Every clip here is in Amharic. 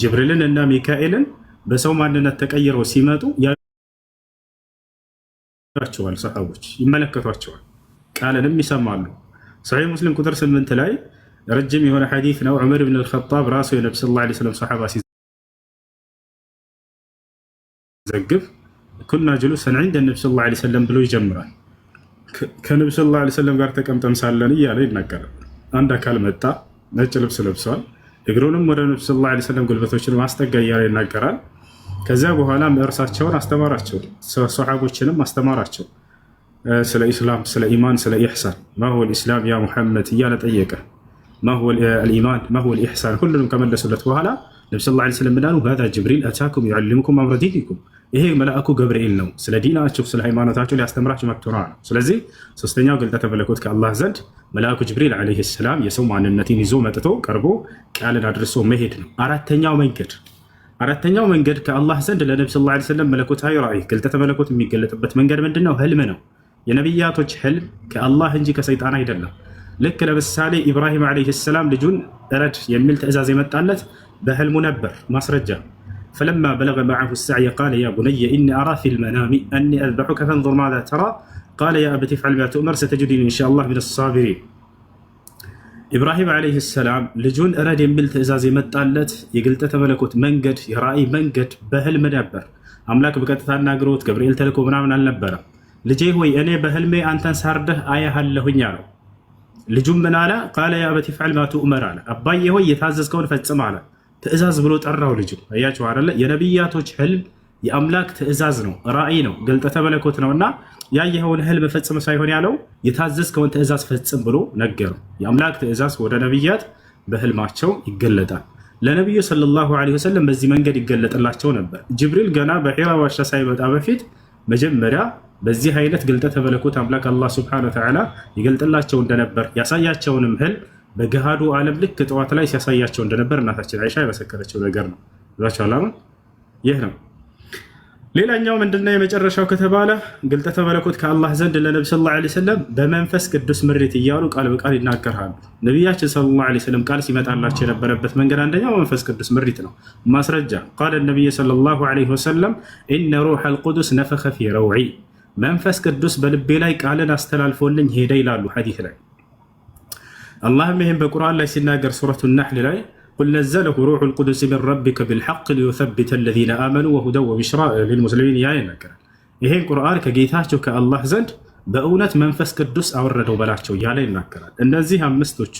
ጅብሪልን እና ሚካኤልን በሰው ማንነት ተቀይረው ሲመጡ ያቸዋል። ሰሃቦች ይመለከቷቸዋል፣ ቃልንም ይሰማሉ። ሰሒህ ሙስሊም ቁጥር 8 ላይ ረጅም የሆነ ሐዲስ ነው። ዑመር ብን አልኸጣብ ራሱ የነብዩ ሰለላሁ ዐለይሂ ወሰለም ሰሃባ ሲዘግብ ኩና ጁሉሰን ዐንደ ነብዩ ሰለላሁ ዐለይሂ ወሰለም ብሎ ይጀምራል። ከነብዩ ሰለላሁ ዐለይሂ ወሰለም ጋር ተቀምጠን ሳለን እያለ ይናገራል። አንድ አካል መጣ፣ ነጭ ልብስ ለብሷል። እግሩንም ወደ ነብዩ ሰለላሁ ዐለይሂ ወሰለም ጉልበቶችን ማስጠጋ እያለ ይናገራል። ከዚያ በኋላ እርሳቸውን አስተማራቸው፣ ሰሃቦችንም አስተማራቸው። ስለ ኢስላም፣ ስለ ኢማን፣ ስለ ኢሕሳን ማሁወል ኢስላም ያ ሙሐመድ እያለ ጠየቀ። ማሁወል ኢማን ማሁወል ኢሕሳን ሁሉንም ከመለሱለት በኋላ ነብዩ ሰለላሁ ዐለይሂ ወሰለም ምናሉ ሃዛ ጅብሪል አታኩም ዩዐልሙኩም አምረ ዲኒኩም፣ ይሄ መልአኩ ገብርኤል ነው፣ ስለ ዲናችሁ ስለ ሃይማኖታችሁ ሊያስተምራችሁ መጥቶ ነው። ስለዚህ ሶስተኛው ግልጠተ መለኮት ከአላህ ዘንድ መልአኩ ጅብሪል ዐለይሂ ሰላም የሰው ማንነትን ይዞ መጥቶ ቀርቦ ቃልን አድርሶ መሄድ ነው። አራተኛው መንገድ ከአላህ ዘንድ ለነብዩ ሰለላሁ ዐለይሂ ወሰለም መለኮታዊ ራእይ ግልጠተ መለኮት የሚገለጥበት መንገድ ምንድነው? ህልም ነው። የነቢያቶች ህልም ከአላህ እንጂ ከሰይጣን አይደለም። ልክ ለምሳሌ ኢብራሂም ዐለይሂ ሰላም ልጁን እረድ የሚል ትእዛዝ የመጣለት በህልሙ ነበር። ማስረጃ ፈለማ በለገ መዐሁ ሰዕየ ቃለ ያ ቡነየ ኢኒ አራ ፊል መናሚ አኒ አዝበሑከ ፈንዙር ማዛ ተራ ቃለ ያ አበቲ ፍዐል ማ ቱእመር ሰተጅዱኒ ኢንሻአላህ ሚነ ሳቢሪን። ኢብራሂም ዐለይሂ ሰላም ልጁን እረድ የሚል ትእዛዝ የመጣለት የግልጠተ መለኮት መንገድ የራእይ መንገድ በህልም ነበር። አምላክ በቀጥታ አናግሮት ገብርኤል ተልኮ ምናምን አልነበረም። ልጄ ሆይ እኔ በህልሜ አንተን ሳርደህ አያሃለሁኝ አለው። ልጁም ምን አለ? ቃለ ያ አበቲ ፍዐል ማ ቱእመር አለ። አባዬ ሆይ የታዘዝከውን ፈጽም አለ። ትእዛዝ ብሎ ጠራው ልጁ። አያችሁ አይደለ? የነቢያቶች ህልም የአምላክ ትእዛዝ ነው፣ ራእይ ነው፣ ግልጠተ መለኮት ነውና ያየኸውን ህልም ፈጽም ሳይሆን ያለው የታዘዝከውን ትእዛዝ ፈጽም ብሎ ነገረው። የአምላክ ትእዛዝ ወደ ነቢያት በህልማቸው ይገለጣል። ለነቢዩ ሰለላሁ ዐለይሂ ወሰለም በዚህ መንገድ ይገለጥላቸው ነበር። ጅብሪል ገና በሒራ ዋሻ ሳይመጣ በፊት መጀመሪያ በዚህ አይነት ግልጠተ መለኮት አምላክ አላህ ሱብሓነሁ ወተዓላ ይገልጥላቸው እንደነበር ያሳያቸውንም ህልም በገሃዱ ዓለም ልክ ጠዋት ላይ ሲያሳያቸው እንደነበር እናታችን አይሻ የመሰከረችው ነገር ነው። ይህ ነው። ሌላኛው ምንድነው? የመጨረሻው ከተባለ ግልጠተ መለኮት ከአላህ ዘንድ ለነብዩ ሰለላሁ ዐለይሂ ወሰለም በመንፈስ ቅዱስ ምሪት እያሉ ቃል በቃል ይናገራሉ። ነቢያችን ሰለላሁ ዐለይሂ ወሰለም ቃል ሲመጣላቸው የነበረበት መንገድ አንደኛው መንፈስ ቅዱስ ምሪት ነው። ማስረጃ ቃለ ነቢዩ ሰለላሁ ዐለይሂ ወሰለም ኢነ ሩሐል ቁዱስ ነፈኸ ፊ ረውዒ፣ መንፈስ ቅዱስ በልቤ ላይ ቃልን አስተላልፎልኝ ሄደ ይላሉ ሐዲስ ላይ። አላህም ይህም በቁርአን ላይ ሲናገር ሱረቱ ነሕል ላይ ቁል ነዘለሁ ሩሑል ቁዱስ ሚን ረቢከ ቢልሐቅ ሊዩሰቢተ አለዚነ አመኑ ወሁደን ወቡሽራ ሊልሙስሊሚን እያለ ይናገራል። ይሄን ቁርአን ከጌታቸው ከአላህ ዘንድ በእውነት መንፈስ ቅዱስ አወረደው በላቸው እያለ ይናገራል። እነዚህ አምስቶቹ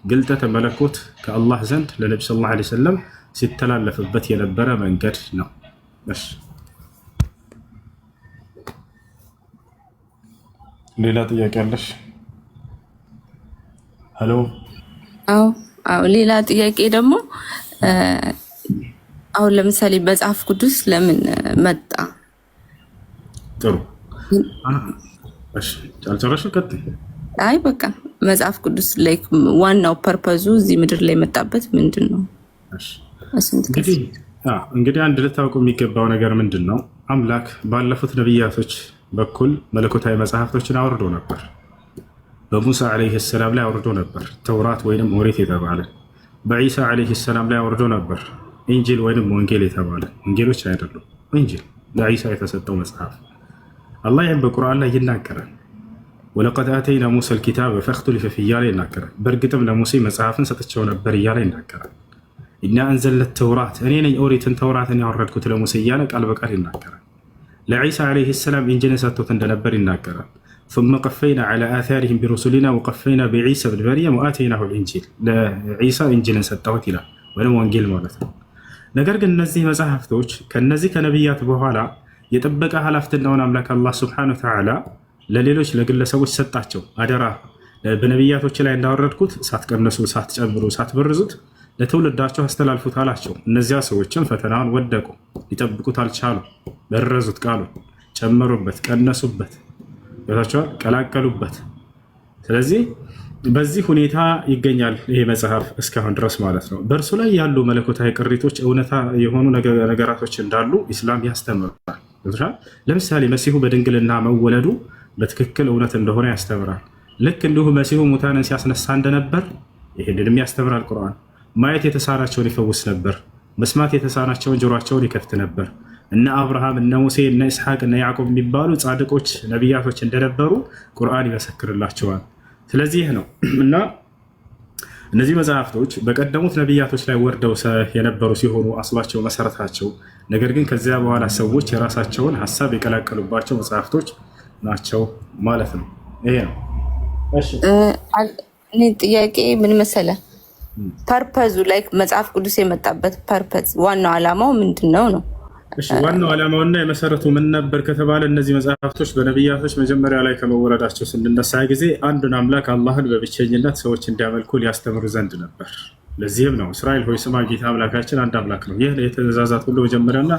ግልጠተ መለኮት ከአላህ ዘንድ ለነብዩ ሰለላሁ ዐለይሂ ወሰለም ሲተላለፍበት የነበረ መንገድ ነው። ሌላ ጥያቄ አለሽ? ሄሎ። አዎ ሌላ ጥያቄ ደግሞ አሁን ለምሳሌ መጽሐፍ ቅዱስ ለምን መጣ? ጥሩ። እሺ አልጨረስሽም? ቀጥይ። አይ በቃ መጽሐፍ ቅዱስ ላይ ዋናው ፐርፐዙ እዚህ ምድር ላይ መጣበት ምንድን ነው? እንግዲህ አንድ ልታውቁ የሚገባው ነገር ምንድን ነው? አምላክ ባለፉት ነቢያቶች በኩል መለኮታዊ መጽሐፍቶችን አውርዶ ነበር። በሙሳ ዓለይሂ ሰላም ላይ አውርዶ ነበር ተውራት ወይንም ኦሪት የተባለ። በዒሳ ዓለይሂ ሰላም ላይ አውርዶ ነበር ኢንጂል ወይንም ወንጌል የተባለ። ወንጌሎች አይደሉም፣ ኢንጂል ለዒሳ የተሰጠው መጽሐፍ። አላህ ይህም በቁርአን ላይ ይናገራል። ወለቀድ አተይና ሙሳ ልኪታበ ፈኽቱሊፈ ፊህ እያለ ይናገራል። በእርግጥም ለሙሴ መጽሐፍን ሰጥቼው ነበር እያለ ይናገራል። ኢና አንዘልነ ተውራት፣ እኔ ነኝ ኦሪትን ተውራትን ያወረድኩት ለሙሴ እያለ ቃል በቃል ይናገራል። ለዒሳ ዓለይሂ ሰላም ኢንጂልን ሰጥቶት እንደነበር ይናገራል። ثم قفينا على آثارهم برسلنا وقفينا بعيسى بن مريم وآتيناه الإنجيل ለዒሳ ኢንጂልን ሰጠሁት ይላል፣ ወይም ወንጌል ማለት ነው። ነገር ግን እነዚህ መጽሐፍቶች ከነዚህ ከነቢያት በኋላ የጠበቀ ኃላፊነቱን አምላክ አላህ ሱብሓነሁ ወተዓላ ለሌሎች ለግለሰቦች ሰጣቸው። አደራ በነቢያቶች ላይ እንዳወረድኩት ሳትቀነሱ፣ ሳትጨምሩ፣ ሳትበርዙት ለትውልዳቸው አስተላልፉት አላቸው። እነዚያ ሰዎችም ፈተናውን ወደቁ፣ ሊጠብቁት አልቻሉ፣ በረዙት፣ ቃሉ ጨመሩበት፣ ቀነሱበት፣ ቀላቀሉበት። ስለዚህ በዚህ ሁኔታ ይገኛል ይሄ መጽሐፍ እስካሁን ድረስ ማለት ነው። በእርሱ ላይ ያሉ መለኮታዊ ቅሪቶች እውነታ የሆኑ ነገራቶች እንዳሉ ኢስላም ያስተምራል። ለምሳሌ መሲሁ በድንግልና መወለዱ በትክክል እውነት እንደሆነ ያስተምራል። ልክ እንዲሁ መሲሁ ሙታንን ሲያስነሳ እንደነበር ይህንንም ያስተምራል ቁርአን። ማየት የተሳናቸውን ይፈውስ ነበር፣ መስማት የተሳናቸውን ጆሯቸውን ይከፍት ነበር። እነ አብርሃም፣ እነ ሙሴ፣ እነ ኢስሐቅ፣ እነ ያዕቆብ የሚባሉ ጻድቆች ነቢያቶች እንደነበሩ ቁርአን ይመሰክርላቸዋል። ስለዚህ ነው እና እነዚህ መጽሐፍቶች በቀደሙት ነቢያቶች ላይ ወርደው የነበሩ ሲሆኑ አስላቸው መሰረታቸው፣ ነገር ግን ከዚያ በኋላ ሰዎች የራሳቸውን ሀሳብ የቀላቀሉባቸው መጽሐፍቶች ናቸው ማለት ነው። ይሄ ነው። እኔ ጥያቄ ምን መሰለ፣ ፐርፐዙ ላይ መጽሐፍ ቅዱስ የመጣበት ፐርፐዝ ዋናው ዓላማው ምንድን ነው ነው? ዋናው ዓላማውና የመሰረቱ ምን ነበር ከተባለ እነዚህ መጽሐፍቶች በነቢያቶች መጀመሪያ ላይ ከመወረዳቸው ስንነሳ ጊዜ አንዱን አምላክ አላህን በብቸኝነት ሰዎች እንዲያመልኩ ሊያስተምሩ ዘንድ ነበር። ለዚህም ነው እስራኤል ሆይ ስማ ጌታ አምላካችን አንድ አምላክ ነው። ይህ የትእዛዛት ሁሉ መጀመሪያና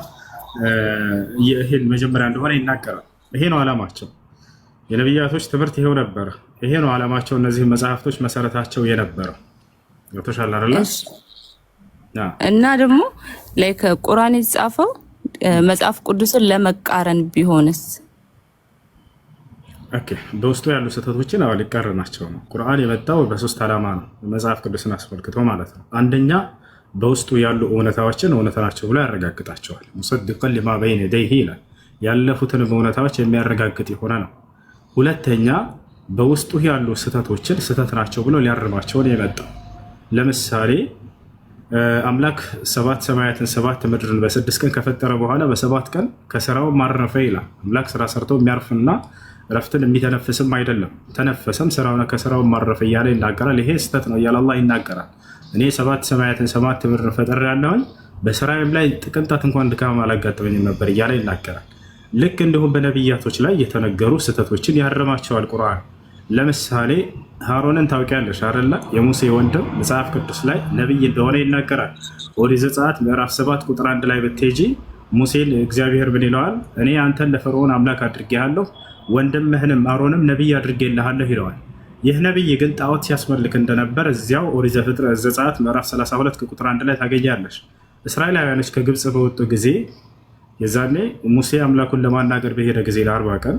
ይህን መጀመሪያ እንደሆነ ይናገራል። ይሄ ነው ዓላማቸው። የነቢያቶች ትምህርት ይሄው ነበረ። ይሄ ነው ዓላማቸው። እነዚህ መጽሐፍቶች መሰረታቸው የነበረው ገብቶሻል አይደል? እና ደግሞ ላይ ከቁርአን የተጻፈው መጽሐፍ ቅዱስን ለመቃረን ቢሆንስ? ኦኬ፣ በውስጡ ያሉ ስህተቶችን ሊቃረናቸው ነው። ቁርአን የመጣው በሶስት ዓላማ ነው፣ መጽሐፍ ቅዱስን አስመልክቶ ማለት ነው። አንደኛ በውስጡ ያሉ እውነታዎችን እውነታ ናቸው ብሎ ያረጋግጣቸዋል። ሙሰድቀን ሊማ በይነ የደይሂ ይላል፣ ያለፉትን እውነታዎች የሚያረጋግጥ የሆነ ነው። ሁለተኛ በውስጡ ያሉ ስህተቶችን ስህተት ናቸው ብሎ ሊያርማቸውን የመጣው። ለምሳሌ አምላክ 7 ሰማያትን 7 ምድርን በ6 ቀን ከፈጠረ በኋላ በ7 ቀን ከስራው ማረፈ ይላል። አምላክ ስራ ሰርቶ የሚያርፍና ረፍትን የሚተነፍስም አይደለም። ተነፈሰም ስራውን ከስራው ማረፈ እያለ ይናገራል። ይሄ ስህተት ነው እያለ አላህ ይናገራል። እኔ 7 ሰማያትን 7 ምድርን ፈጠር ያለሁኝ በስራዬም ላይ ቅንጣት እንኳን ድካም አላጋጠመኝም ነበር እያለ ይናገራል። ልክ እንዲሁም በነቢያቶች ላይ የተነገሩ ስህተቶችን ያረማቸዋል ቁርአን። ለምሳሌ ሃሮንን ታውቂያለሽ አይደለ? የሙሴ ወንድም መጽሐፍ ቅዱስ ላይ ነቢይ እንደሆነ ይናገራል። ኦሪት ዘጸአት ምዕራፍ 7 ቁጥር 1 ላይ ብትሄጂ ሙሴን እግዚአብሔር ምን ይለዋል? እኔ አንተን ለፈርዖን አምላክ አድርጌሃለሁ፣ ወንድምህንም አሮንም ነቢይ አድርጌልሃለሁ ይለዋል። ይህ ነቢይ ግን ጣዖት ሲያስመልክ እንደነበር እዚያው ኦሪት ዘጸአት ምዕራፍ 32 ቁጥር 1 ላይ ታገኛለሽ። እስራኤላውያኖች ከግብፅ በወጡ ጊዜ የዛኔ ሙሴ አምላኩን ለማናገር በሄደ ጊዜ ለ40 ቀን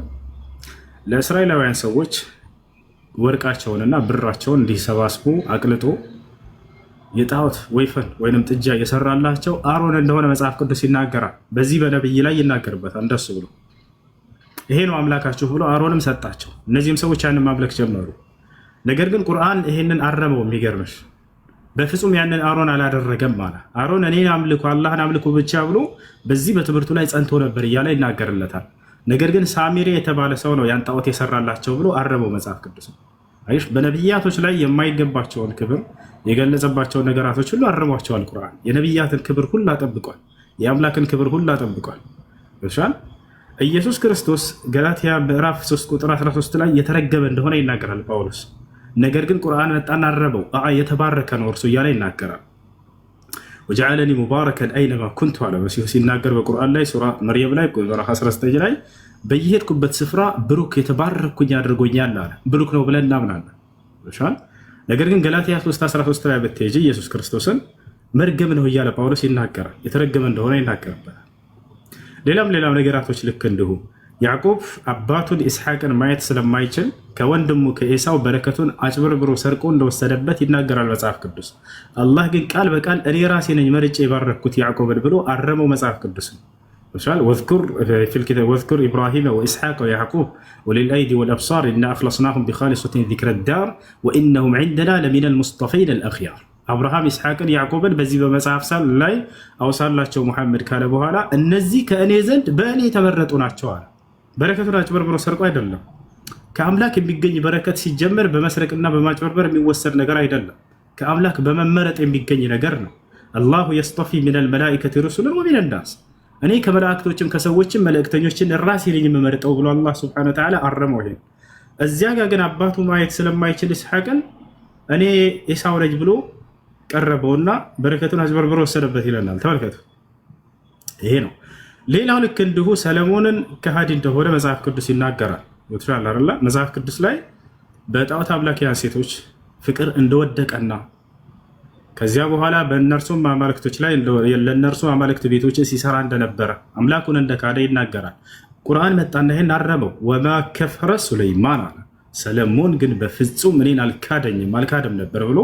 ለእስራኤላውያን ሰዎች ወርቃቸውንና ብራቸውን እንዲሰባስቡ አቅልጦ የጣዖት ወይፈን ወይንም ጥጃ የሰራላቸው አሮን እንደሆነ መጽሐፍ ቅዱስ ይናገራል። በዚህ በነብይ ላይ ይናገርበታል እንደሱ ብሎ ይሄ ነው አምላካችሁ ብሎ አሮንም ሰጣቸው። እነዚህም ሰዎች ያንን ማምለክ ጀመሩ። ነገር ግን ቁርአን ይሄንን አረመው። የሚገርምሽ በፍጹም ያንን አሮን አላደረገም ማለት አሮን እኔን አምልኩ አላህን አምልኩ ብቻ ብሎ በዚህ በትምህርቱ ላይ ጸንቶ ነበር እያለ ይናገርለታል። ነገር ግን ሳሚሬ የተባለ ሰው ነው ያን ጣዖት የሰራላቸው ብሎ አረመው መጽሐፍ ቅዱስ። አይሽ በነቢያቶች ላይ የማይገባቸውን ክብር የገለጸባቸውን ነገራቶች ሁሉ አረሟቸዋል። ቁርአን የነቢያትን ክብር ሁሉ አጠብቋል። የአምላክን ክብር ሁሉ አጠብቋል። እሻል ኢየሱስ ክርስቶስ ገላትያ ምዕራፍ 3 ቁጥር 13 ላይ የተረገመ እንደሆነ ይናገራል ጳውሎስ። ነገር ግን ቁርአን መጣና አረበው። የተባረከ ነው እርሱ እያለ ይናገራል። ወጀዐለኒ ሙባረከን አይነማ ኩንቱ አለ መሲሁ ሲናገር በቁርአን ላይ ሱራ መርየም ላይ ቁጥር 19 ላይ በየሄድኩበት ስፍራ ብሩክ የተባረኩኝ አድርጎኛል አለ። ብሩክ ነው ብለን እናምናለን። ነገር ግን ገላትያ 3:13 ላይ ብትሄጂ ኢየሱስ ክርስቶስን መርገም ነው እያለ ጳውሎስ ይናገራል። የተረገመ እንደሆነ ይናገርበታል። ሌላም ነገራቶች ልክ እንዲሁ ያዕቆብ አባቱን ኢስሐቅን ማየት ስለማይችል ከወንድሙ ከኤሳው በረከቱን አጭበርብሮ ሰርቆ እንደወሰደበት ይናገራል መጽሐፍ ቅዱስ። አላህ ግን ቃል በቃል እኔ ራሴ ነኝ መርጬ የባረኩት ያዕቆብን ብሎ አረመው መጽሐፍ ቅዱስ። ወዝኩር ኢብራሂም ወኢስሐቅ ወያዕቁብ ወሊልአይዲ ወልአብሳር ኢና አኽለስናሁም ቢኻሊሰቲን ዚክረ ዳር ወኢነሁም ዒንደና ለሚነል ሙስጠፊን አልአኽያር። አብርሃም ኢስሐቅን ያዕቆብን በዚህ በመጽሐፍ ላይ አውሳላቸው ሙሐመድ ካለ በኋላ እነዚህ ከእኔ ዘንድ በእኔ የተመረጡ ናቸው አለ። በረከቱን አጭበርብሮ ሰርቆ አይደለም። ከአምላክ የሚገኝ በረከት ሲጀመር በመስረቅና በማጭበርበር የሚወሰድ ነገር አይደለም። ከአምላክ በመመረጥ የሚገኝ ነገር ነው። አላሁ የስጠፊ ሚነል መላኢከቲ ሩሱለን ወሚነን ናስ፣ እኔ ከመላእክቶችም ከሰዎችም መልእክተኞችን ራሴ ነኝ የምመርጠው ብሎ አላህ ሱብሓነሁ ወተዓላ አረመው። ይሄን እዚያ ጋር ግን አባቱ ማየት ስለማይችል ኢስሐቅን እኔ ኤሳው ነኝ ብሎ ቀረበውና በረከቱን አጭበርብሮ ወሰደበት ይለናል። ተመልከቱ፣ ይሄ ነው። ሌላው ልክ እንዲሁ ሰለሞንን ከሃዲ እንደሆነ መጽሐፍ ቅዱስ ይናገራል። ወትራላ አይደለ? መጽሐፍ ቅዱስ ላይ በጣዖት አምላኪያን ሴቶች ፍቅር እንደወደቀና ከዚያ በኋላ በእነርሱም አማልክቶች ላይ ለእነርሱ አማልክት ቤቶችን ሲሰራ እንደነበረ አምላኩን እንደካደ ይናገራል። ቁርአን መጣና ይሄን አረመው። ወማ ከፈረ ሱለይማን አለ፣ ሰለሞን ግን በፍጹም እኔን አልካደም ነበር ብሎ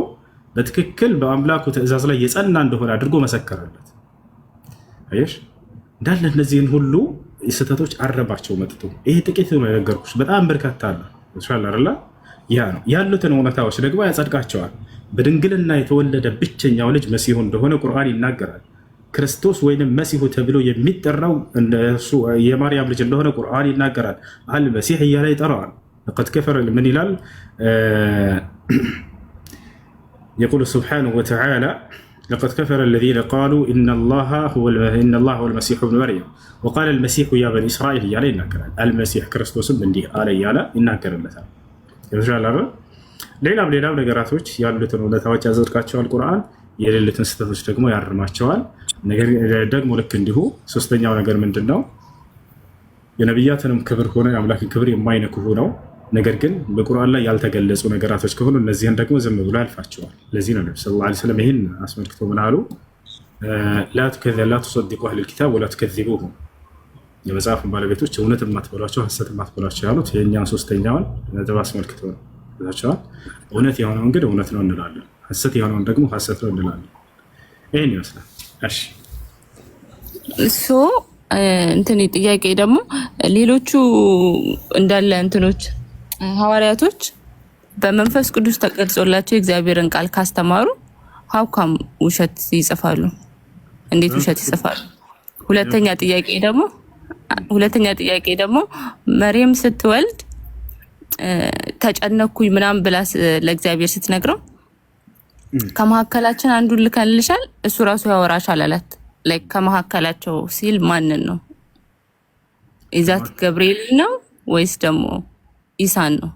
በትክክል በአምላኩ ትእዛዝ ላይ የጸና እንደሆነ አድርጎ መሰከረለት። አየሽ እንዳለ እነዚህን ሁሉ ስህተቶች አረባቸው መጥቶ። ይሄ ጥቂት ነው የነገርኩሽ፣ በጣም በርካታ አለ ኢንሻአላህ። ያ ነው ያሉትን እውነታዎች ደግሞ ያጸድቃቸዋል። በድንግልና የተወለደ ብቸኛው ልጅ መሲሁ እንደሆነ ቁርአን ይናገራል። ክርስቶስ ወይንም መሲሁ ተብሎ የሚጠራው እሱ የማርያም ልጅ እንደሆነ ቁርአን ይናገራል። አልመሲህ እያለ ይጠራዋል። ለቀድ ከፈረ ምን ይላል? የቁል ሱብሓነሁ ወተዓላ ለቀድ ከፈረ አለዚነ ቃሉ ኢነላሃ ሁወል መሲሑ ብኑ መርየም ወቃለ አልመሲሑ ያ በኒ እስራኤል እያለ ይናገራል። አልመሲህ ክርስቶስም እንዲህ አለ እያለ ይናገርለታል። ሌላም ነገራቶች ያሉትን እውነታዎች ያጸድቃቸዋል ቁርአን፣ የሌሉትን ስህተቶች ደግሞ ያርማቸዋል። ነገር ደግሞ ልክ እንዲሁ ሶስተኛው ነገር ምንድን ነው? የነቢያትንም ክብር ሆነ የአምላክን ክብር የማይነኩ ሆነው ነገር ግን በቁርአን ላይ ያልተገለጹ ነገራቶች ከሆኑ እነዚህን ደግሞ ዝም ብሎ ያልፋቸዋል። ለዚህ ነው ነብዩ ሰለላሁ ዐለይሂ ወሰለም ይህን አስመልክቶ ምን አሉ? ላ ቱሰዲቁ አህለል ኪታብ ወላ ቱከዚቡሁም፣ የመጽሐፍ ባለቤቶች እውነት የማትበሏቸው ሐሰት የማትበሏቸው ያሉት የእኛን ሶስተኛውን ነጥብ አስመልክቶ ነው። እውነት የሆነውን ግን እውነት ነው እንላለን፣ ሐሰት የሆነውን ደግሞ ሐሰት ነው እንላለን። ይህን ይመስላል። እሺ እሱ እንትን ጥያቄ ደግሞ ሌሎቹ እንዳለ እንትኖች ሐዋርያቶች በመንፈስ ቅዱስ ተቀርጾላቸው የእግዚአብሔርን ቃል ካስተማሩ ሀብካም ውሸት ይጽፋሉ? እንዴት ውሸት ይጽፋሉ? ሁለተኛ ጥያቄ ደግሞ መርየም ስትወልድ ተጨነኩኝ ምናምን ብላ ለእግዚአብሔር ስትነግረው ከመካከላችን አንዱን ልከንልሻል እሱ ራሱ ያወራሻል አላት። ላይክ ከመካከላቸው ሲል ማንን ነው? ኢዛት ገብርኤል ነው ወይስ ደግሞ ኢሳን ነው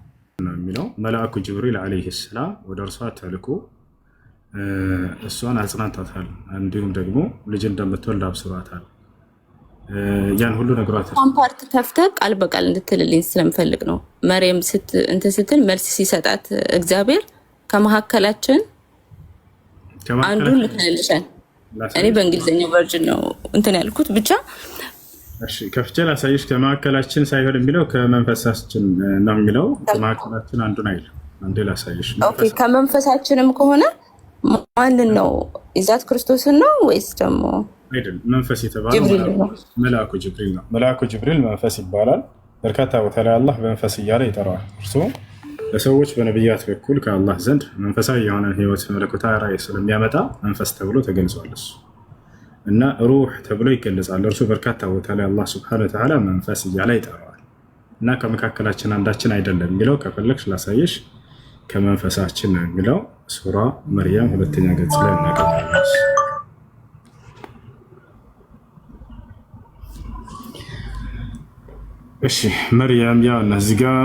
የሚለው? መልአኩ ጅብሪል ዓለይሂ ሰላም ወደ እርሷ ተልኮ እሷን አጽናንታታል፣ እንዲሁም ደግሞ ልጅ እንደምትወልድ አብስሯታል። ያን ሁሉ ነግሯታል። ፓርት ከፍተህ ቃል በቃል እንድትልልኝ ስለምፈልግ ነው። መርየም እንትን ስትል መልስ ሲሰጣት እግዚአብሔር ከመካከላችን አንዱን ልከንልሻል። እኔ በእንግሊዝኛው ቨርዥን ነው እንትን ያልኩት ብቻ። እሺ ከፍቼ ላሳይሽ። ከመካከላችን ሳይሆን የሚለው ከመንፈሳችን ነው የሚለው። ከመካከላችን አንዱን አይልም። አንዴ ላሳይሽ። ኦኬ ከመንፈሳችንም ከሆነ ማንን ነው? ኢዛት ክርስቶስን ነው ወይስ ደግሞ አይደል? መንፈስ የተባለው መልአኩ ጅብሪል ነው። መልአኩ ጅብሪል መንፈስ ይባላል። በርካታ ቦታ ላይ አላህ በመንፈስ እያለ ይጠራዋል። እርሱ ለሰዎች በነቢያት በኩል ከአላህ ዘንድ መንፈሳዊ የሆነ ህይወት መለኮታዊ ራዕይ ስለሚያመጣ መንፈስ ተብሎ ተገልጿል። እሱ እና ሩህ ተብሎ ይገለጻል። እርሱ በርካታ ቦታ ላይ አላህ ሱብሓነሁ ወተዓላ መንፈስ እያለ ይጠራዋል። እና ከመካከላችን አንዳችን አይደለም የሚለው ከፈለግሽ ላሳየሽ። ከመንፈሳችን ነው የሚለው ሱራ መርያም 2ኛ ገጽ ላይ እናገኛለን። እሺ መርያም ያው እዚህ ጋር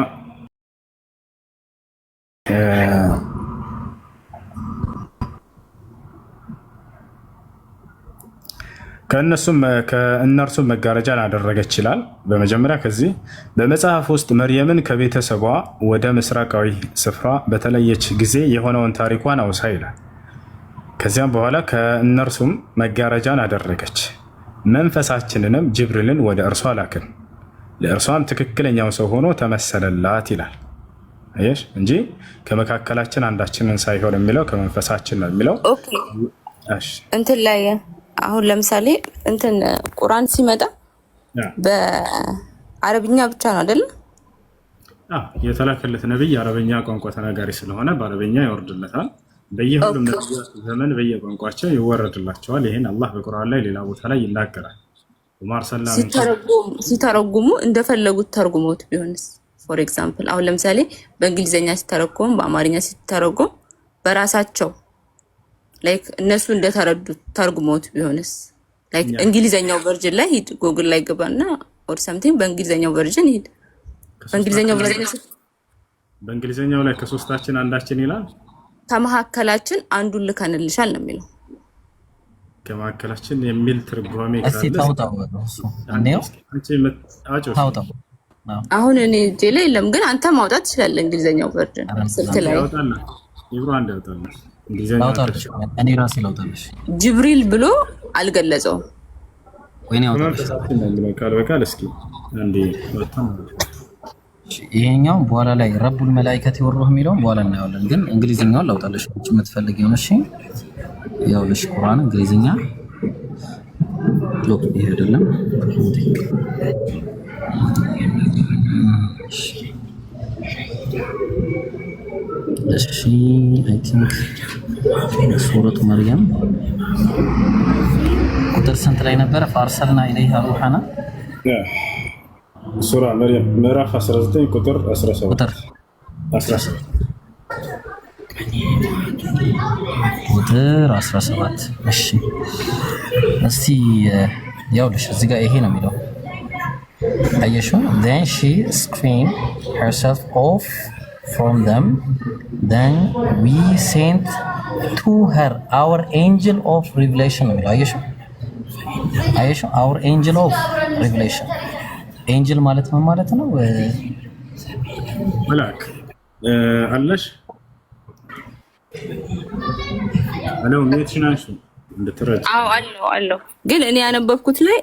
ከእነርሱም መጋረጃን አደረገች ይላል። በመጀመሪያ ከዚህ በመጽሐፍ ውስጥ መርየምን ከቤተሰቧ ወደ ምስራቃዊ ስፍራ በተለየች ጊዜ የሆነውን ታሪኳን አውሳ ይላል። ከዚያም በኋላ ከእነርሱም መጋረጃን አደረገች፣ መንፈሳችንንም ጅብሪልን ወደ እርሷ ላክን፣ ለእርሷም ትክክለኛው ሰው ሆኖ ተመሰለላት ይላል። አየሽ እንጂ ከመካከላችን አንዳችንን ሳይሆን የሚለው ከመንፈሳችን ነው የሚለው። እንትን ላይ አሁን ለምሳሌ እንትን ቁርአን ሲመጣ በአረብኛ ብቻ ነው አይደለ? የተላከለት ነብይ የአረበኛ ቋንቋ ተናጋሪ ስለሆነ በአረበኛ ይወርድለታል። በየሁሉም ነብያት ዘመን በየቋንቋቸው ይወረድላቸዋል። ይህን አላህ በቁርአን ላይ ሌላ ቦታ ላይ ይናገራል። ሲተረጉሙ እንደፈለጉት ተርጉሞት ቢሆንስ? ፎር ኤግዛምፕል አሁን ለምሳሌ በእንግሊዝኛ ሲተረጎም በአማርኛ ሲተረጎም በራሳቸው ላይክ እነሱ እንደተረዱት ተርጉሞት ቢሆንስ? ላይክ እንግሊዘኛው ቨርዥን ላይ ሂድ፣ ጉግል ላይ ገባና ኦር ሰምቲንግ በእንግሊዘኛው ቨርዥን ሂድ። በእንግሊዘኛው ላይ ከሶስታችን አንዳችን ይላል። ከመካከላችን አንዱን ልከንልሻል ነው የሚለው። ከመካከላችን የሚል ትርጓሜ አሁን እኔ እጄ ላይ የለም፣ ግን አንተ ማውጣት ትችላለህ። እንግሊዘኛው ቨርዥን ስልክ ላይ እኔ ራሴ ላውጣልሽ። ጅብሪል ብሎ አልገለጸውም። ይሄኛው በኋላ ላይ ረቡል መላኢከት ወሩህ የሚለውን በኋላ እናየዋለን። ግን እንግሊዝኛውን ላውጣልሽ የምትፈልጊው ነው። እሺ ያውልሽ ቁርአን እንግሊዝኛ ይሄ አይደለም። እሺ አይ ቲንክ ሱረቱ መርየም ቁጥር ስንት ላይ ነበረ? ፈአርሰልና ኢለይሃ ሩሐና ሱራ መርየም ምዕራፍ 19 ቁጥር 17 ቁጥር 17። እሺ እስቲ ያውልሽ እዚህ ጋር ይሄ ነው የሚለው አየሽው? then she screamed herself off from them then we sent to her our angel of revelation ነው የሚለው አየሽው? our angel of revelation angel ማለት ምን ማለት ነው? መልአክ አለሽ አለው ሜትሽናሽ እንደተረጅ አለው ግን እኔ ያነበብኩት ላይ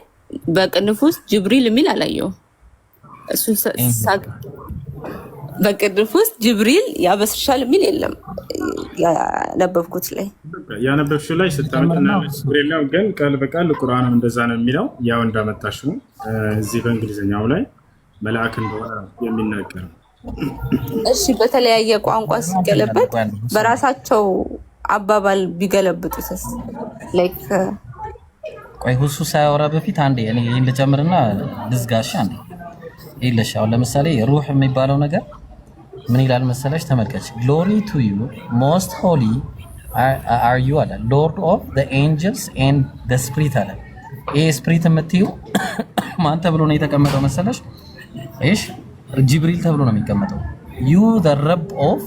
በቅንፍ ውስጥ ጅብሪል የሚል አላየው። እሱ በቅንፍ ውስጥ ጅብሪል ያበስርሻል የሚል የለም ያነበብኩት ላይ። ያነበብሽው ላይ ስታመጣና ጅብሪል ነው ግን ቃል በቃል ቁርአኑ እንደዛ ነው የሚለው። ያው እንዳመጣሽው እዚህ በእንግሊዘኛው ላይ መልአክ እንደሆነ የሚናገር። እሺ በተለያየ ቋንቋ ሲገለበጥ በራሳቸው አባባል ቢገለብጡትስ? ላይክ ቆይ ሁሱ ሳያወራ በፊት አንዴ እኔ ይሄን ልጨምርና ልዝጋሽ። አንዴ ይለሽ አሁን ለምሳሌ ሩህ የሚባለው ነገር ምን ይላል መሰለሽ? ተመልከች። ግሎሪ ቱ ዩ ሞስት ሆሊ አር ዩ አለ ሎርድ ኦፍ ዘ ኤንጀልስ ኤንድ ዘ ስፒሪት አለ። ይሄ ስፒሪት የምትይው ማን ተብሎ ነው የተቀመጠው መሰለሽ? እሺ ጅብሪል ተብሎ ነው የሚቀመጠው። ዩ ዘ ረብ ኦፍ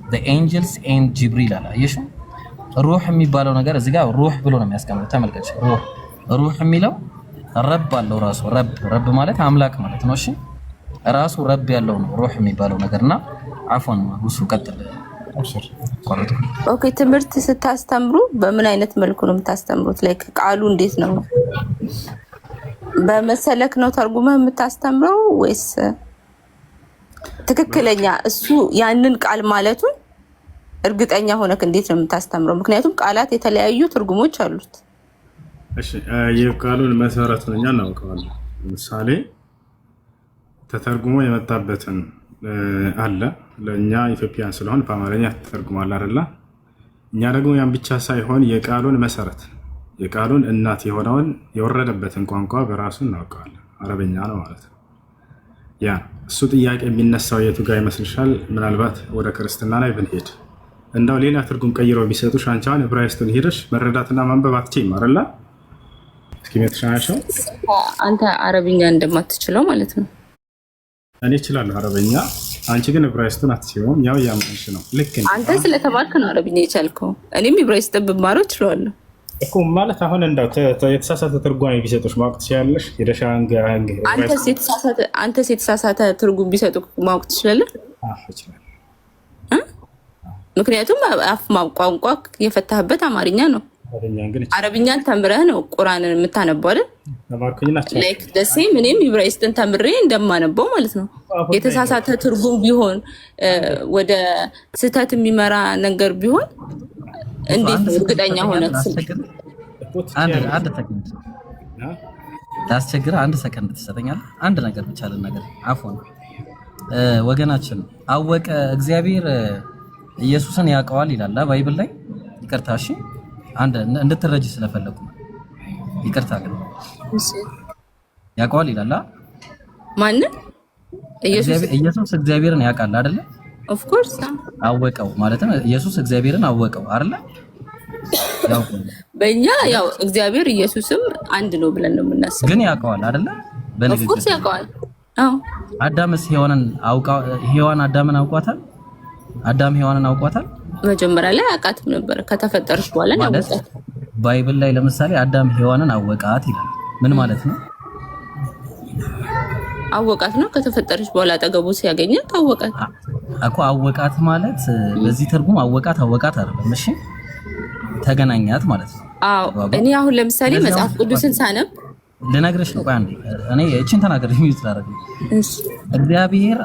ዘ ኤንጀልስ ኤንድ ጅብሪል አለ። እሺ ሩህ የሚባለው ነገር እዚህ ጋር ሩህ ብሎ ነው የሚያስቀምጠው። ተመልከች ሩህ የሚለው ረብ አለው ራሱ። ረብ ማለት አምላክ ማለት ነው። እሺ ራሱ ረብ ያለው ነው ሩህ የሚባለው ነገርና አፎን ሁሱ ቀጥል። ኦኬ ትምህርት ስታስተምሩ በምን አይነት መልኩ ነው የምታስተምሩት? ላይክ ቃሉ እንዴት ነው? በመሰለክ ነው ተርጉመህ የምታስተምረው ወይስ ትክክለኛ እሱ ያንን ቃል ማለቱን እርግጠኛ ሆነክ እንዴት ነው የምታስተምረው? ምክንያቱም ቃላት የተለያዩ ትርጉሞች አሉት። እሺ የቃሉን መሰረት እኛ እናውቀዋለን። ለምሳሌ ተተርጉሞ የመጣበትን አለ ለኛ ኢትዮጵያን ስለሆነ በአማርኛ ተተርጉሟል አይደለ? እኛ ደግሞ ያን ብቻ ሳይሆን የቃሉን መሰረት የቃሉን እናት የሆነውን የወረደበትን ቋንቋ በራሱ እናውቀዋለን። አረበኛ ነው ማለት ነው። ያ እሱ ጥያቄ የሚነሳው የቱ ጋር ይመስልሻል? ምናልባት ወደ ክርስትና ላይ ብንሄድ እንዳው ሌላ ትርጉም ቀይረው ቢሰጡሽ አንቺ አሁን ዕብራይስጡን ሄደሽ መረዳትና ማንበብ አትችይም አይደለ? እስኪ መትሻናቸው አንተ አረብኛ እንደማትችለው ማለት ነው። እኔ እችላለሁ አረበኛ፣ አንቺ ግን ዕብራይስጡን አትችይውም። ያው ያምንሽ ነው። ልክ ነው። አንተ ስለተማርክ ነው አረብኛ የቻልከው። እኔም ዕብራይስጥ ብማረው እችላለሁ እኮ ማለት አሁን እንዳው የተሳሳተ ትርጓሜ ቢሰጡሽ ማወቅ ትችያለሽ። ሄደሽ አንተስ የተሳሳተ ትርጉም ቢሰጡ ማወቅ ትችላለህ? እችላለሁ። ምክንያቱም አፍ ቋንቋ የፈታህበት አማርኛ ነው። አረብኛን ተምረህ ነው ቁርአንን የምታነበው አይደል? ላይክ ደሴም እኔም ዕብራይስጥን ተምሬ እንደማነበው ማለት ነው። የተሳሳተ ትርጉም ቢሆን ወደ ስህተት የሚመራ ነገር ቢሆን እንዴት ነው እርግጠኛ ሆነ? አንድ ሰከንድ ትሰጠኛለህ? አንድ ነገር ብቻ ልናገር። አፎን ወገናችን አወቀ እግዚአብሔር ኢየሱስን ያውቀዋል ይላል ባይብል ላይ። ይቅርታ እሺ፣ አንድ እንድትረጂ ስለፈለኩ ይቅርታ። ግን ያውቀዋል ይላል ማን? ኢየሱስ እግዚአብሔርን ያውቃል አይደለ? ኦፍ ኮርስ አወቀው ማለት ነው። ኢየሱስ እግዚአብሔርን አወቀው አይደለ? በእኛ ያው እግዚአብሔር ኢየሱስም አንድ ነው ብለን ነው የምናስበው። ግን ያውቀዋል አይደለ? ኦፍ ኮርስ ያውቀዋል። አዎ አዳምስ ሔዋን አዳምን አውቋታል? አዳም ሔዋንን አውቋታል? መጀመሪያ ላይ አውቃትም ነበር። ከተፈጠረች በኋላ ነው ያወቃት። ባይብል ላይ ለምሳሌ አዳም ሔዋንን አወቃት ይላል። ምን ማለት ነው? አወቃት ነው። ከተፈጠረች በኋላ አጠገቡ ሲያገኛት አወቃት እኮ። አወቃት ማለት በዚህ ትርጉም አወቃት አይደለም። እሺ ተገናኛት ማለት ነው። አዎ እኔ አሁን ለምሳሌ መጽሐፍ ቅዱስን ሳነብ ልነግርሽ ነው። ቆይ አንዴ እኔ እቺን ተናገር የሚሉት ታረግ። እግዚአብሔር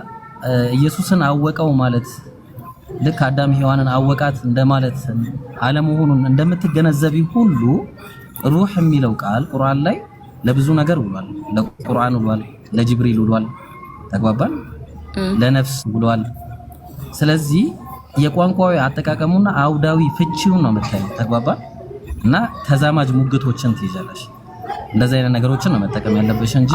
ኢየሱስን አወቀው ማለት ልክ አዳም ሔዋንን አወቃት እንደማለት አለመሆኑን እንደምትገነዘቢ ሁሉ ሩህ የሚለው ቃል ቁርአን ላይ ለብዙ ነገር ውሏል። ለቁርአን ውሏል፣ ለጅብሪል ውሏል። ተግባባን? ለነፍስ ውሏል። ስለዚህ የቋንቋዊ አጠቃቀሙና አውዳዊ ፍቺውን ነው የምታየው። ተግባባን? እና ተዛማጅ ሙግቶችን ትይዛለሽ። እንደዚህ አይነት ነገሮችን ነው መጠቀም ያለብሽ እንጂ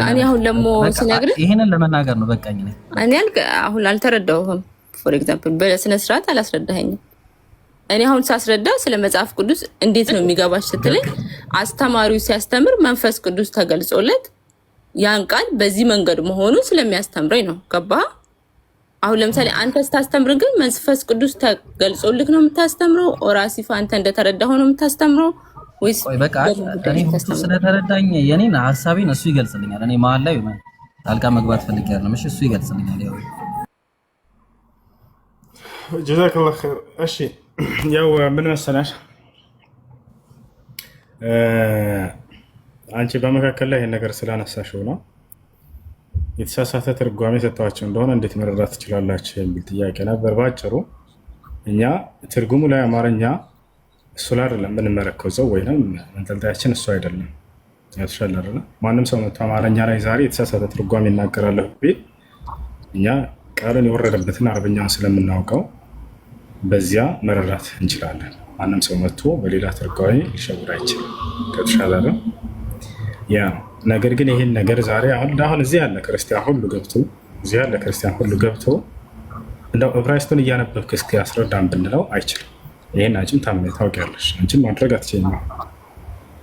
እኔ አሁን ደግሞ ስነግርህ ይሄንን ለመናገር ነው በቃኝ ነኝ። እኔ አሁን አልተረዳሁህም። ፎር ኤግዛምፕል በስነ ስርዓት አላስረዳኸኝም። እኔ አሁን ሳስረዳ ስለ መጽሐፍ ቅዱስ እንዴት ነው የሚገባሽ ስትለኝ አስተማሪው ሲያስተምር መንፈስ ቅዱስ ተገልጾለት ያን ቃል በዚህ መንገድ መሆኑን ስለሚያስተምረኝ ነው። ገባህ? አሁን ለምሳሌ አንተ ስታስተምር ግን መንፈስ ቅዱስ ተገልጾልክ ነው የምታስተምረው? ኦራሲፍ አንተ እንደተረዳኸው ነው የምታስተምረው ወይስ? በቃ እኔ ስለተረዳኝ የኔን ሐሳቤን እሱ ይገልጽልኛል። እኔ መሀል ላይ ጣልቃ መግባት ፈልጌ አይደለም። እሱ ይገልጽልኛል። ያው ጀዛከላህ ኸይር። እሺ ያው ምን መሰለሽ አንቺ በመካከል ላይ ይሄን ነገር ስላነሳሽው ነው የተሳሳተ ትርጓሜ ሰጥቷቸው እንደሆነ እንዴት መረዳት ትችላላችሁ የሚል ጥያቄ ነበር። ባጭሩ እኛ ትርጉሙ ላይ አማርኛ እሱ ላይ አይደለም የምንመረኮዘው ወይንም መንጠልጣያችን እሱ አይደለም። ያስሻል አይደል? ማንም ሰው መጥቶ አማርኛ ላይ ዛሬ የተሳሳተ ትርጓሜ ይናገራለሁ ቢል እኛ ቃሉን የወረደበትን አረብኛውን ስለምናውቀው በዚያ መረዳት እንችላለን። ማንም ሰው መጥቶ በሌላ ትርጓሜ ሊሸውድ አይችልም። ከተሻለ አይደል? ያ ነገር ግን ይሄን ነገር ዛሬ አሁን እዚህ ያለ ክርስቲያን ሁሉ ገብቶ እንደው ዕብራይስጡን እያነበብክ እስኪ ያስረዳን ብንለው አይችልም። ይሄን አንቺም ታውቂያለሽ። አንቺም ማድረግ አትችይም።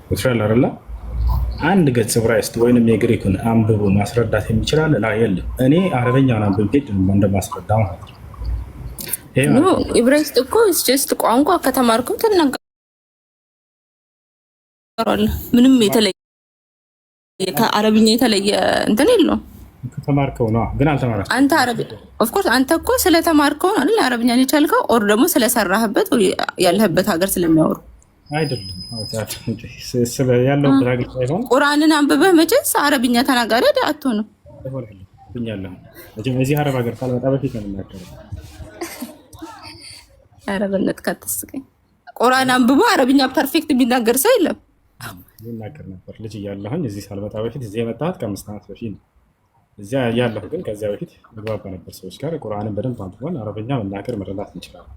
ወትራል አይደለ? አንድ ገጽ ዕብራይስጥ ወይንም የግሪኩን አንብቦ ማስረዳት የሚችላል ላይ የለም። እኔ አረበኛውን አንብቤ እንደማስረዳ ማለት ነው። ዕብራይስጥ እኮ ጀስት ቋንቋ ከተማርከው ትናገራለህ። ምንም የተለየ ከአረብኛ የተለየ እንትን የለውም። ከተማርከው ነው ግን አልተማራችም። አንተ አረብ ኦፍ ኮርስ አንተ እኮ ስለተማርከው ነው አይደል አረብኛን የቻልከው? ኦር ደግሞ ስለሰራህበት ወይ ያለህበት ሀገር ስለሚያወሩ አይደለም። ስለ ያለውበት ሀገር ሳይሆን ቁርአንን አንብበህ መቼስ አረብኛ ተናጋሪ አትሆንም። እዚህ አረብ ሀገር ካልመጣ በፊት ነው የምናገረው። አረብነት ካተስቀኝ ቁርአን አንብቦ አረብኛ ፐርፌክት የሚናገር ሰው የለም። ይናገር ነበር ልጅ እያለሁኝ እዚህ ሳልመጣ በፊት እዚህ የመጣሁት ከ5 ዓመት በፊት ነው። እዚያ ያለሁ ግን ከዚያ በፊት መግባባ ነበር ሰዎች ጋር ቁርአንን በደንብ አንብበን አረብኛ መናገር መረዳት እንችላለን።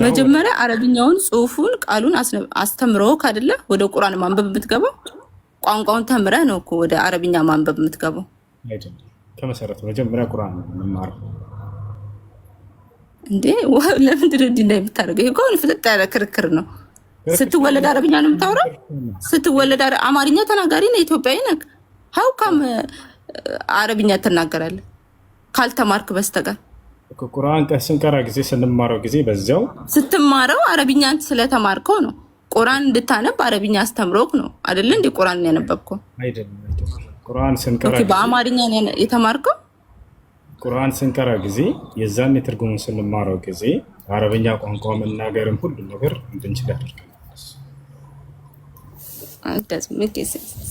መጀመሪያ አረብኛውን ጽሁፉን ቃሉን አስተምረውክ አይደለ ወደ ቁርአን ማንበብ የምትገባው? ቋንቋውን ተምረህ ነው እኮ ወደ አረብኛ ማንበብ የምትገባው አይደለም። ከመሰረቱ መጀመሪያ ቁርአን ነው የምንማረው እንዴ። ለምንድን ነው እንዲህ የምታደርገው? ይሄ እኮ ፍጥጥ ያለ ክርክር ነው። ስትወለድ አረብኛ ነው የምታወራው? ስትወለድ አማርኛ ተናጋሪ ነው፣ ኢትዮጵያዊ ነህ። ሀው ካም አረብኛ ትናገራለህ ካልተማርክ በስተቀር? ቁርአን ስንቀራ ጊዜ ስንማረው ጊዜ በዚያው ስትማረው አረብኛን ስለተማርከው ነው። ቁርአን እንድታነብ አረብኛ አስተምሮክ ነው አይደል? እንዴ ቁርአን ያነበብከው አይደለም። ቁርአን ስንቀራ በአማርኛ የተማርከው? ቁርአን ስንቀራ ጊዜ የዛን ትርጉሙን ስንማረው ጊዜ አረብኛ ቋንቋ መናገርም ሁሉ ነገር እንድንችል ያደርጋል።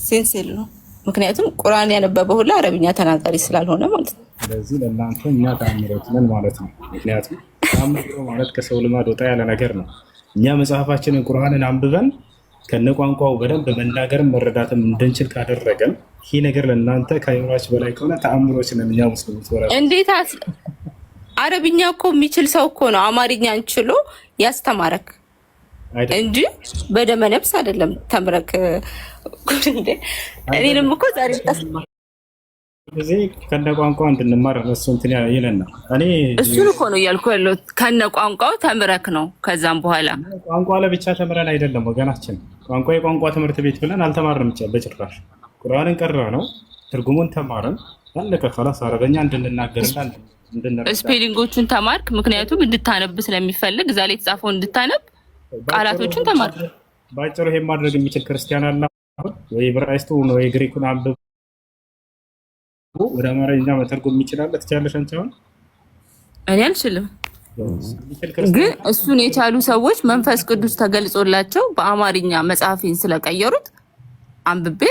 ሴንስ ነው። ምክንያቱም ቁርአን ያነበበ ሁሉ አረብኛ ተናጋሪ ስላልሆነ ማለት ነው። ስለዚህ ለእናንተ እኛ ተአምሮት ነን ማለት ነው። ምክንያቱም ተአምሮ ማለት ከሰው ልማድ ወጣ ያለ ነገር ነው። እኛ መጽሐፋችንን ቁርአንን አንብበን ከነቋንቋው በደንብ መናገርም መረዳትም እንድንችል ካደረገን ይህ ነገር ለእናንተ ከአይምሯችሁ በላይ ከሆነ ተአምሮች ነን እኛ ሙስሊሞች። እንዴት አረብኛ እኮ የሚችል ሰው እኮ ነው አማርኛን ችሎ ያስተማረክ እንጂ በደመ ነፍስ አይደለም ተምረክ። እኔንም እኮ ዛሬ ጊዜ ከነ ቋንቋው እንድንማር እሱ እንትን ይለናል። እሱን እኮ ነው እያልኩ ያለው። ከነ ቋንቋው ተምረክ ነው። ከዛም በኋላ ቋንቋ ለብቻ ተምረን አይደለም ወገናችን። ቋንቋ የቋንቋ ትምህርት ቤት ብለን አልተማርንም በጭራሽ። ቁርአንን ቀራ ነው ትርጉሙን ተማረን አለቀ። خلاص አረበኛ እንድንናገርና ስፔሊንጎቹን ተማርክ። ምክንያቱም እንድታነብ ስለሚፈልግ እዛ ላይ የተጻፈው እንድታነብ ቃላቶቹን ተማርክ። ባጭሩ ይሄን ማድረግ የሚችል ክርስቲያን አለ ወይ? ዕብራይስጡ ወይ ግሪኩን አንብቦ ወደ አማርኛ መተርጎም ይችላል። ትችላለሽ አንቺ? አሁን እኔ አልችልም፣ ግን እሱን የቻሉ ሰዎች መንፈስ ቅዱስ ተገልጾላቸው በአማርኛ መጽሐፌን ስለቀየሩት አንብቤ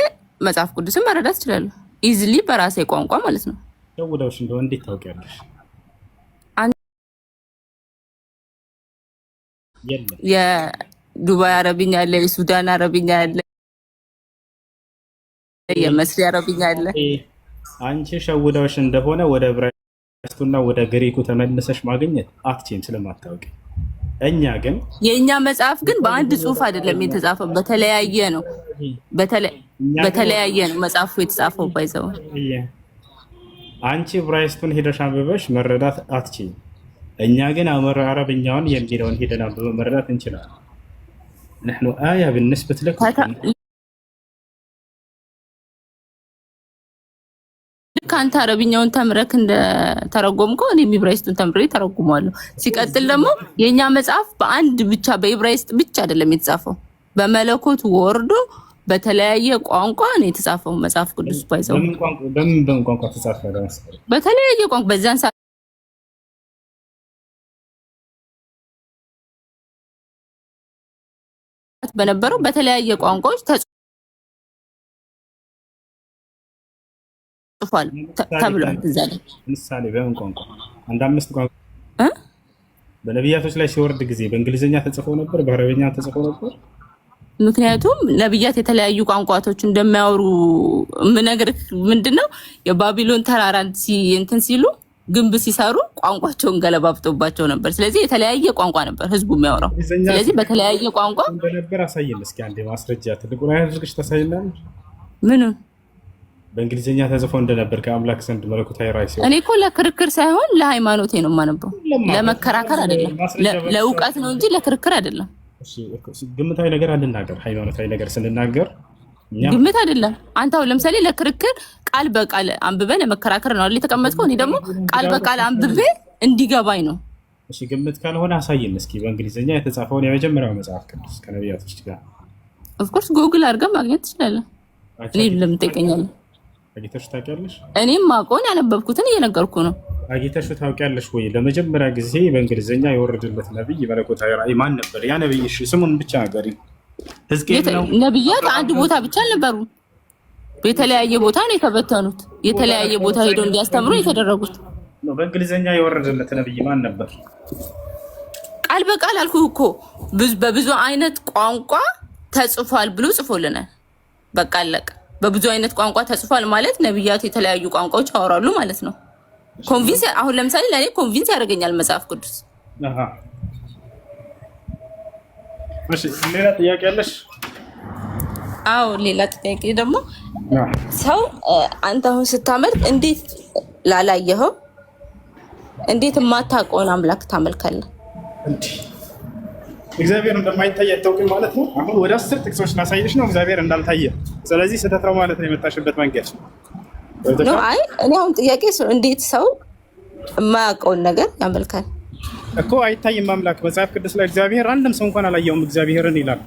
መጽሐፍ ቅዱስን መረዳት እችላለሁ። ኢዝሊ በራሴ ቋንቋ ማለት ነው። ደውለውሽ እንደው እንዴት ታውቂያለሽ? የዱባይ አረብኛ አለ፣ የሱዳን አረብኛ አለ። የመስሪ አረብኛ አለ። አንቺ ሸውዳዎች እንደሆነ ወደ ዕብራይስጡና ወደ ግሪኩ ተመልሰሽ ማግኘት አትችይም ስለማታውቂ። እኛ ግን የኛ መጽሐፍ ግን በአንድ ጽሁፍ አይደለም የተጻፈው፣ በተለያየ ነው። በተለያየ ነው መጽሐፉ የተጻፈው። ባይዘው አንቺ ዕብራይስጡን ሄደሽ አንብበሽ መረዳት አትችይም። እኛ ግን አረብኛውን የሚለውን ሄደን አንብበን መረዳት እንችላለን። نحن آية بالنسبة لك ካንተ አረብኛውን ተምረክ እንደ ተረጎምከው እኔም ዕብራይስጡን ተምሬ ተረጉማለሁ። ሲቀጥል ደግሞ የኛ መጽሐፍ በአንድ ብቻ በዕብራይስጥ ብቻ አይደለም የተጻፈው፣ በመለኮት ወርዶ በተለያየ ቋንቋ ነው የተጻፈው መጽሐፍ ቅዱስ። ባይዘው በምን ቋንቋ ተጻፈ? በተለያየ ቋንቋ በዛን ሰዓት በነበረው በተለያየ ቋንቋዎች ተጽፏል ተብሏል። እዛ ላይ ምሳሌ በምን ቋንቋ? አንድ አምስት ቋንቋ በነቢያቶች ላይ ሲወርድ ጊዜ በእንግሊዝኛ ተጽፎ ነበር፣ በአረብኛ ተጽፎ ነበር። ምክንያቱም ነቢያት የተለያዩ ቋንቋዎች እንደማያወሩ ምንነግርህ ምንድነው የባቢሎን ተራራን እንትን ሲሉ ግንብ ሲሰሩ ቋንቋቸውን ገለባብጦባቸው ነበር። ስለዚህ የተለያየ ቋንቋ ነበር ህዝቡ የሚያወራው። ስለዚህ በተለያየ ቋንቋ እንደነበር አሳየን። እስኪ አንዴ ማስረጃ ትልቁን አድርገሽ ታሳይናለሽ። ምኑን? በእንግሊዝኛ ተጽፎ እንደነበር ከአምላክ ዘንድ መለኮታዊ ራእይ ሲሆን። እኔ እኮ ለክርክር ሳይሆን ለሃይማኖቴ ነው የማነበው፣ ለመከራከር አይደለም፣ ለእውቀት ነው እንጂ ለክርክር አይደለም። እሺ ግምታዊ ነገር አንናገር። ሃይማኖታዊ ነገር ስንናገር ግምት አይደለም። አንተ አሁን ለምሳሌ ለክርክር ቃል በቃል አንብበ ለመከራከር ነው አይደል የተቀመጥከው? እኔ ደግሞ ቃል በቃል አንብቤ እንዲገባኝ ነው። እሺ ግምት ካልሆነ አሳየን እስኪ በእንግሊዝኛ የተጻፈውን የመጀመሪያው መጽሐፍ ቅዱስ ከነቢያቶች ጋር። ኦፍ ኮርስ ጉግል አድርገህ ማግኘት ትችላለህ። እኔ ለምን ትጠይቀኛለህ? አግኝተሽ ታውቂያለሽ? እኔም ማቆን ያነበብኩትን እየነገርኩ ነው። አግኝተሽ ታውቂያለሽ ወይ? ለመጀመሪያ ጊዜ በእንግሊዝኛ የወረደለት ነብይ መለኮታዊ ራእይ ማን ነበር? ያ ነብይ እሺ ስሙን ብቻ ንገሪኝ። ሕዝቅኤል ነው? ነብያት አንድ ቦታ ብቻ አልነበሩም፣ በተለያየ ቦታ ነው የተበተኑት። የተለያየ ቦታ ሄደው እንዲያስተምሩ የተደረጉት ነው። በእንግሊዝኛ የወረደለት ነብይ ማን ነበር? ቃል በቃል አልኩህ እኮ በብዙ አይነት ቋንቋ ተጽፏል ብሎ ጽፎልናል። በቃ አለቀ። በብዙ አይነት ቋንቋ ተጽፏል ማለት ነብያት የተለያዩ ቋንቋዎች ያወራሉ ማለት ነው። ኮንቪንስ አሁን ለምሳሌ ለኔ ኮንቪንስ ያደርገኛል መጽሐፍ ቅዱስ። እሺ ሌላ ጥያቄ አለሽ? አዎ ሌላ ጥያቄ ደግሞ ሰው አንተ አሁን ስታመልክ እንዴት ላላየኸው እንዴት የማታውቀውን አምላክ ታመልካለህ? እግዚአብሔር እንደማይታይ አታውቂም ማለት ነው። አሁን ወደ 10 ጥቅሶች ላሳይሽ ነው እግዚአብሔር እንዳልታየ። ስለዚህ ስህተት ነው ማለት ነው የመጣሽበት መንገድ ነው። አይ እኔ አሁን ጥያቄ እንዴት ሰው የማያውቀውን ነገር ያመልካል እኮ? አይታይም አምላክ መጽሐፍ ቅዱስ ላይ እግዚአብሔር አንድም ሰው እንኳን አላየውም እግዚአብሔርን ይላል።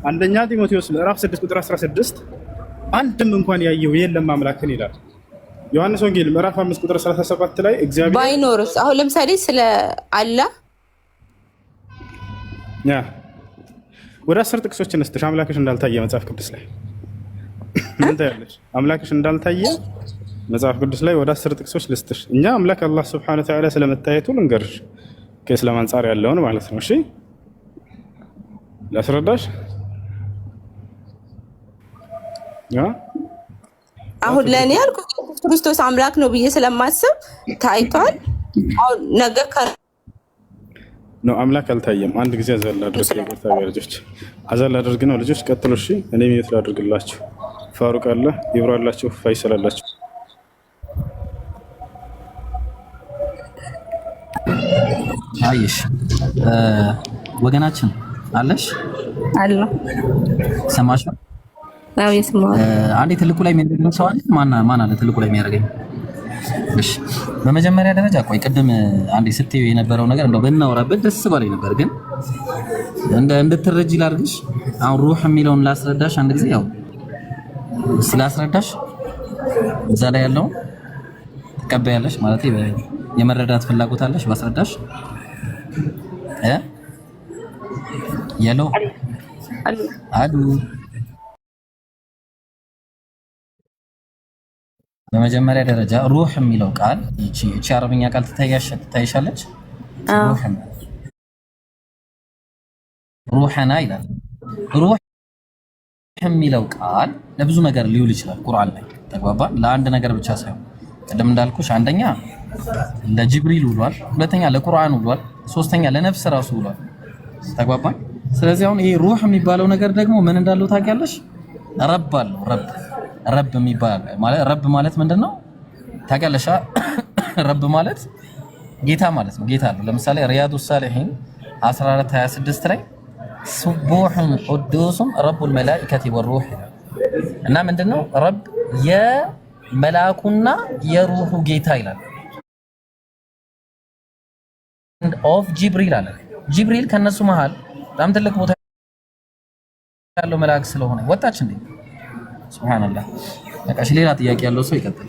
አንደኛ ጢሞቴዎስ ምዕራፍ 6 ቁጥር 16 አንድም እንኳን ያየው የለም አምላክን ይላል። ዮሐንስ ወንጌል ምዕራፍ 5 ቁጥር 37 ላይ እግዚአብሔር ባይኖርስ አሁን ለምሳሌ ስለ አላህ ወደ 10 ጥቅሶች እንስተሽ አምላክሽ እንዳልታየ መጽሐፍ ቅዱስ ላይ ምን ታያለሽ? አምላክሽ እንዳልታየ መጽሐፍ ቅዱስ ላይ ወደ 10 ጥቅሶች ልስተሽ። እኛ አምላክ አላህ Subhanahu Wa Ta'ala ስለመታየቱ ልንገርሽ ከእስላም አንፃር ያለውን ማለት ነው። እሺ ላስረዳሽ። አሁን ለኔ ያልኩት ክርስቶስ አምላክ ነው ብዬ ስለማስብ ታይቷል። አሁን ነገ ነው አምላክ አልታየም። አንድ ጊዜ አዛል አድርግ ለታቢያ ልጆች አዛል አድርግ ነው ልጆች ቀጥሉ። እሺ እኔ ሚዩት ላድርግላችሁ። ፋሩቅ አለ ይብራላችሁ፣ ፋይሰል አላችሁ። አይሽ ወገናችን አለሽ አለ ሰማሽ? አዎ የሰማው አንዴ ትልቁ ላይ የሚያደርገኝ ሰው አለ። ማን አለ ትልቁ ላይ የሚያደርገኝ? እሺ በመጀመሪያ ደረጃ ቆይ ቅድም አንዴ ስትዩ የነበረው ነገር እንደው ብናወራበት ደስ ባለኝ ነበር፣ ግን እንድትረጂ ላድርግሽ። አሁን ሩህ የሚለውን ላስረዳሽ አንድ ጊዜ። ያው ስላስረዳሽ እዛ ላይ ያለው ተቀበያለሽ ማለት የመረዳት ፍላጎት አለሽ ባስረዳሽ የሎ አዱ በመጀመሪያ ደረጃ ሩህ የሚለው ቃል እቺ አረብኛ ቃል ትታይሻለች። ሩህና ይላል። ሩህ የሚለው ቃል ለብዙ ነገር ሊውል ይችላል ቁርአን ላይ ተግባባ። ለአንድ ነገር ብቻ ሳይሆን ቀደም እንዳልኩሽ አንደኛ ለጅብሪል ውሏል፣ ሁለተኛ ለቁርአን ውሏል፣ ሶስተኛ ለነፍስ ራሱ ውሏል። ተግባባ። ስለዚህ አሁን ይሄ ሩህ የሚባለው ነገር ደግሞ ምን እንዳለው ታውቂያለሽ? ረብ አለው። ረብ የሚባል ማለት ረብ ማለት ምንድነው ታውቂያለሽ? ረብ ማለት ጌታ ማለት ነው። ጌታ አለው። ለምሳሌ ሪያዱ ሳሊሒን 14:26 ላይ ሱቡሑን ቁዱሱን ረቡል መላኢከቲ ወሩህ እና ምንድነው ረብ የመላኩና የሩሁ ጌታ ይላል። ኦፍ ጅብሪል አለ። ጅብሪል ከነሱ መሃል በጣም ትልቅ ቦታ ያለው መልአክ ስለሆነ ወጣች እንዴ! ሱብሃንአላህ። በቃ ሌላ ጥያቄ ያለው ሰው ይቀጥል።